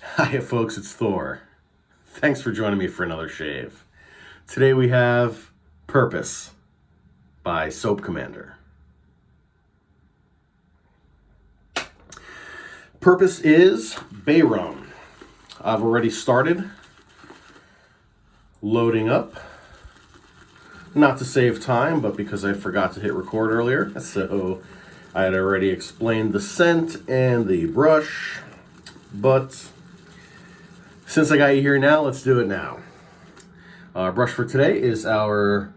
Hiya folks, it's Thor. Thanks for joining me for another shave. Today we have Purpose by Soap Commander. Purpose is bay rum. I've already started loading up. Not to save time, but because I forgot to hit record earlier. So I had already explained the scent and the brush, but since I got you here now, let's do it now. Our brush for today is our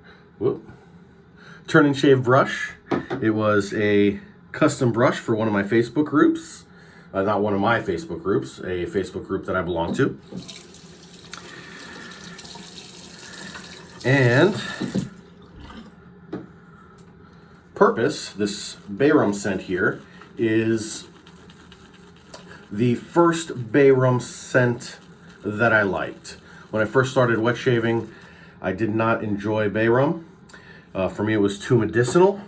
turn and shave brush. It was a custom brush for one of my Facebook groups. Not one of my Facebook groups, a Facebook group that I belong to. And Purpose, this bay rum scent here, is the first bay rum scent that I liked. When I first started wet shaving, I did not enjoy bay rum. For me, it was too medicinal.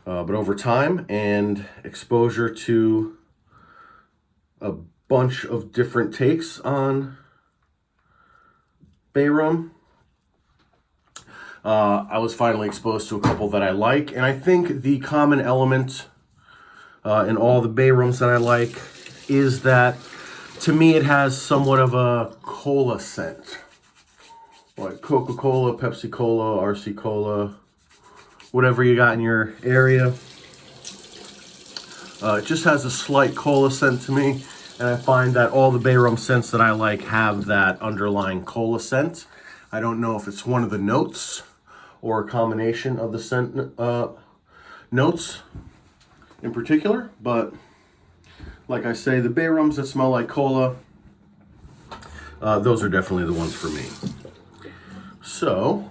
But over time and exposure to a bunch of different takes on bay rum, I was finally exposed to a couple that I like. And I think the common element in all the bay rums that I like is that, to me, it has somewhat of a cola scent. Like Coca-Cola, Pepsi-Cola, RC-Cola, whatever you got in your area. It just has a slight cola scent to me. And I find that all the bay rum scents that I like have that underlying cola scent. I don't know if it's one of the notes or a combination of the scent notes in particular, but like I say, the bay rums that smell like cola, those are definitely the ones for me. So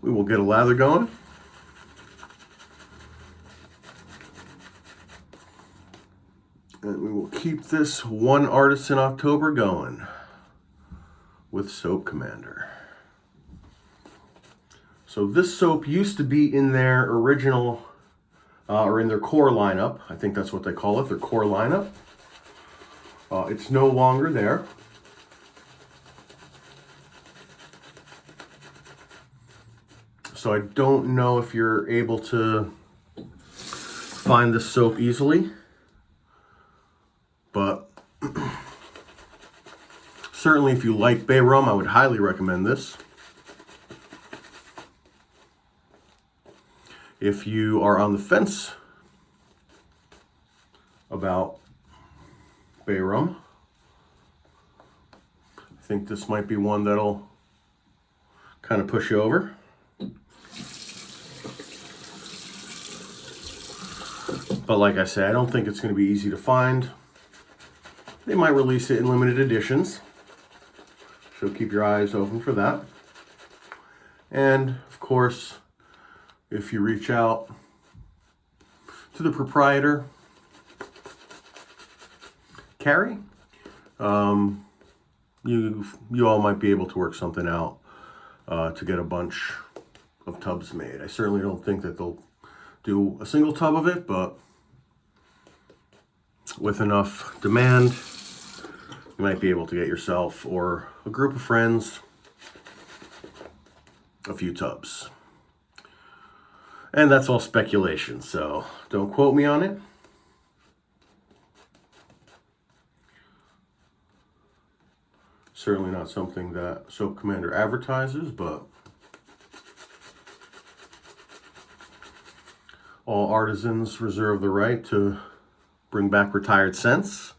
we will get a lather going. And we will keep this one Artisan October going with Soap Commander. So this soap used to be in their original, or in their core lineup. I think that's what they call it, their core lineup. It's no longer there. So I don't know if you're able to find this soap easily, but certainly if you like bay rum, I would highly recommend this. If you are on the fence about bay rum, I think this might be one that'll kind of push you over. But like I say, I don't think it's going to be easy to find. They might release it in limited editions, so keep your eyes open for that. And of course, if you reach out to the proprietor, Carrie, you all might be able to work something out to get a bunch of tubs made. I certainly don't think that they'll do a single tub of it, but with enough demand, you might be able to get yourself or a group of friends a few tubs. And that's all speculation, so don't quote me on it. Certainly not something that Soap Commander advertises, but all artisans reserve the right to bring back retired scents,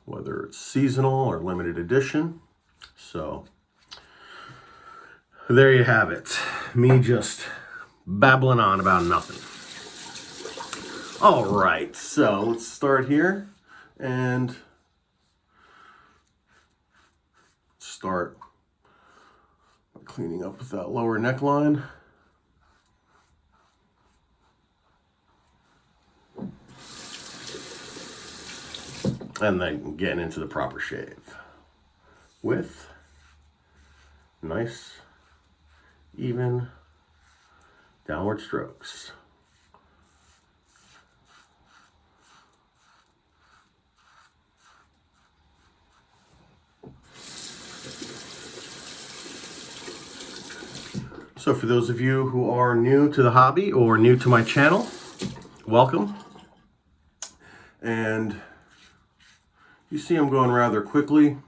whether it's seasonal or limited edition. So there you have it. Me just babbling on about nothing. All right, so let's start here and start cleaning up with that lower neckline. And then getting into the proper shave with nice, even downward strokes. So for those of you who are new to the hobby or new to my channel, welcome. And you see I'm going rather quickly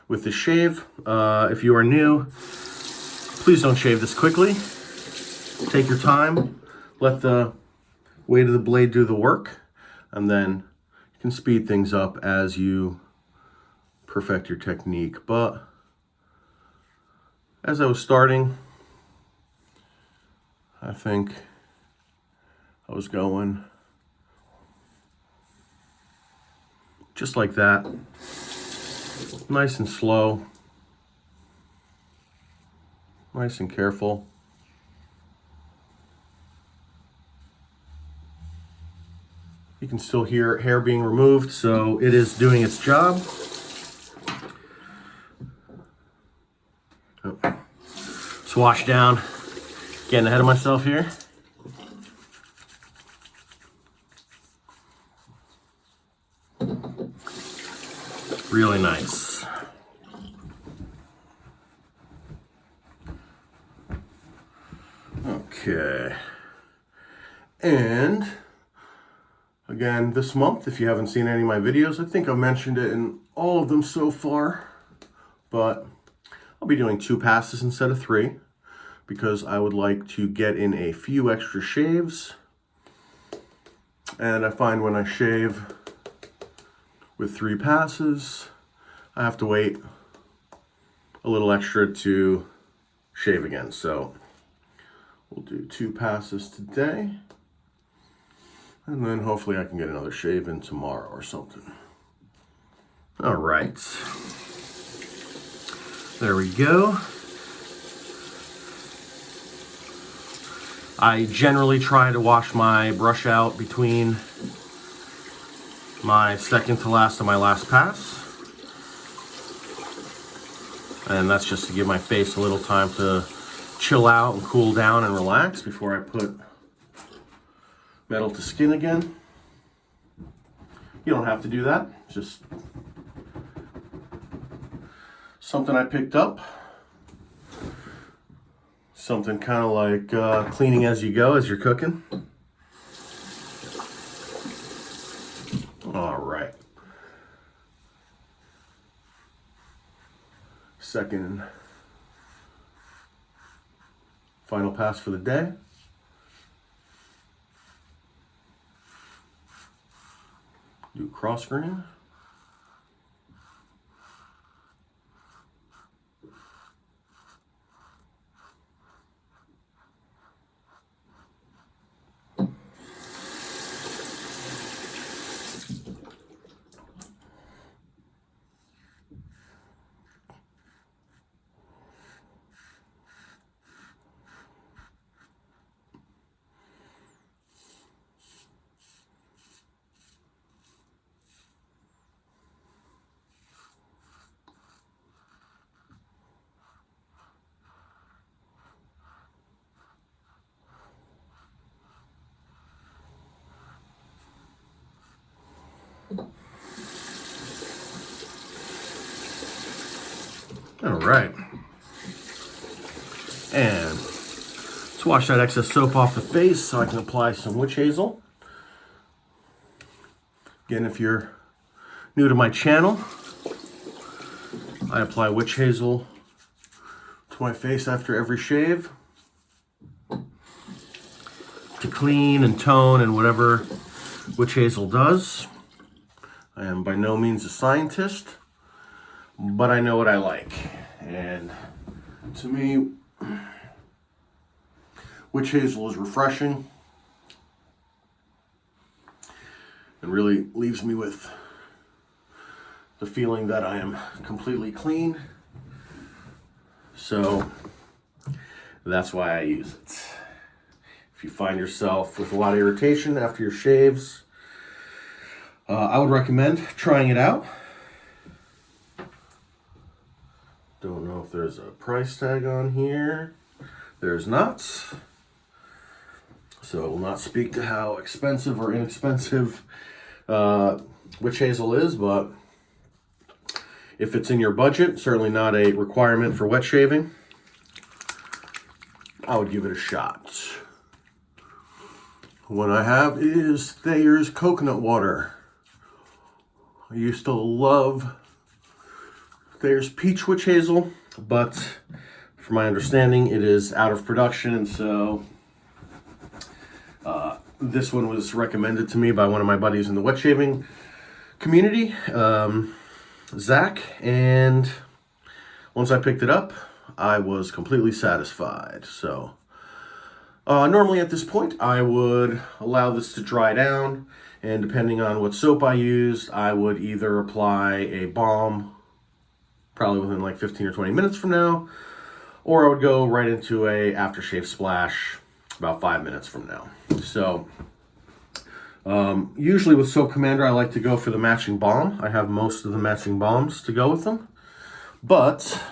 with the shave. If you are new, please don't shave this quickly. Take your time, let the weight of the blade do the work, and then you can speed things up as you perfect your technique. But as I was starting, I think I was going just like that, nice and slow, nice and careful. You can still hear hair being removed, so it is doing its job. Oh. Let's wash down. Getting ahead of myself here. Really nice. Okay. And again, this month, if you haven't seen any of my videos, I think I've mentioned it in all of them so far, but I'll be doing 2 passes instead of 3 because I would like to get in a few extra shaves. And I find when I shave with 3 passes, I have to wait a little extra to shave again. So we'll do 2 passes today. And then hopefully I can get another shave in tomorrow or something. All right. There we go. I generally try to wash my brush out between my second to last and my last pass. And that's just to give my face a little time to chill out and cool down and relax before I put metal to skin again. You don't have to do that. Just something I picked up. Something kind of like cleaning as you go as you're cooking. All right. Second final pass for the day. Do cross grain. All right. And let's wash that excess soap off the face so I can apply some witch hazel. Again, if you're new to my channel, I apply witch hazel to my face after every shave to clean and tone and whatever witch hazel does. I am by no means a scientist, but I know what I like. And to me, witch hazel is refreshing and really leaves me with the feeling that I am completely clean. So that's why I use it. If you find yourself with a lot of irritation after your shaves, I would recommend trying it out. Don't know if there's a price tag on here. There's not. So it will not speak to how expensive or inexpensive witch hazel is, but If it's in your budget, certainly not a requirement for wet shaving, I would give it a shot. What I have is Thayer's coconut water. I used to love Thayer's peach witch hazel, but from my understanding, it is out of production, and so this one was recommended to me by one of my buddies in the wet shaving community, Zach, and once I picked it up, I was completely satisfied. So normally at this point, I would allow this to dry down, and depending on what soap I used, I would either apply a balm, probably within like 15 or 20 minutes from now, or I would go right into a aftershave splash about 5 minutes from now. So usually with Soap Commander, I like to go for the matching balm. I have most of the matching balms to go with them, but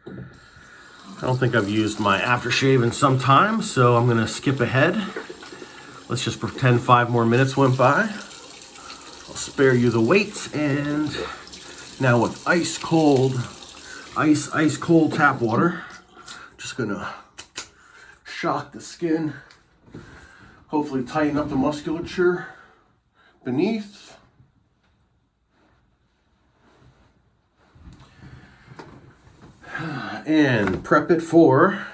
I don't think I've used my aftershave in some time, so I'm gonna skip ahead. Let's just pretend 5 more minutes went by. I'll spare you the wait, and now with ice cold tap water, just gonna shock the skin, hopefully tighten up the musculature beneath. And prep it for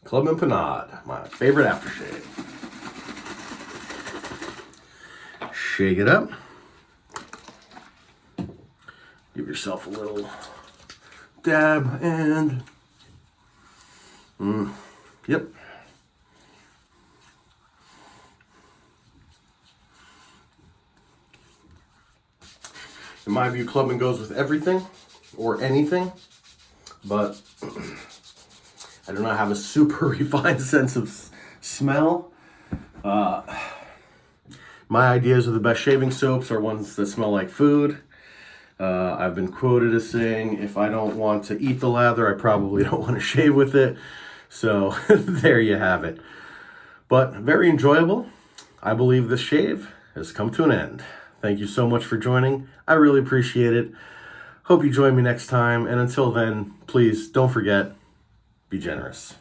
Club and Panade, my favorite aftershave. Shake it up. Give yourself a little dab and yep. In my view, clubbing goes with everything or anything, but I do not have a super refined sense of smell. My ideas of the best shaving soaps are ones that smell like food. I've been quoted as saying, if I don't want to eat the lather, I probably don't want to shave with it. So there you have it. But very enjoyable. I believe this shave has come to an end. Thank you so much for joining. I really appreciate it. Hope you join me next time. And until then, please don't forget, be generous.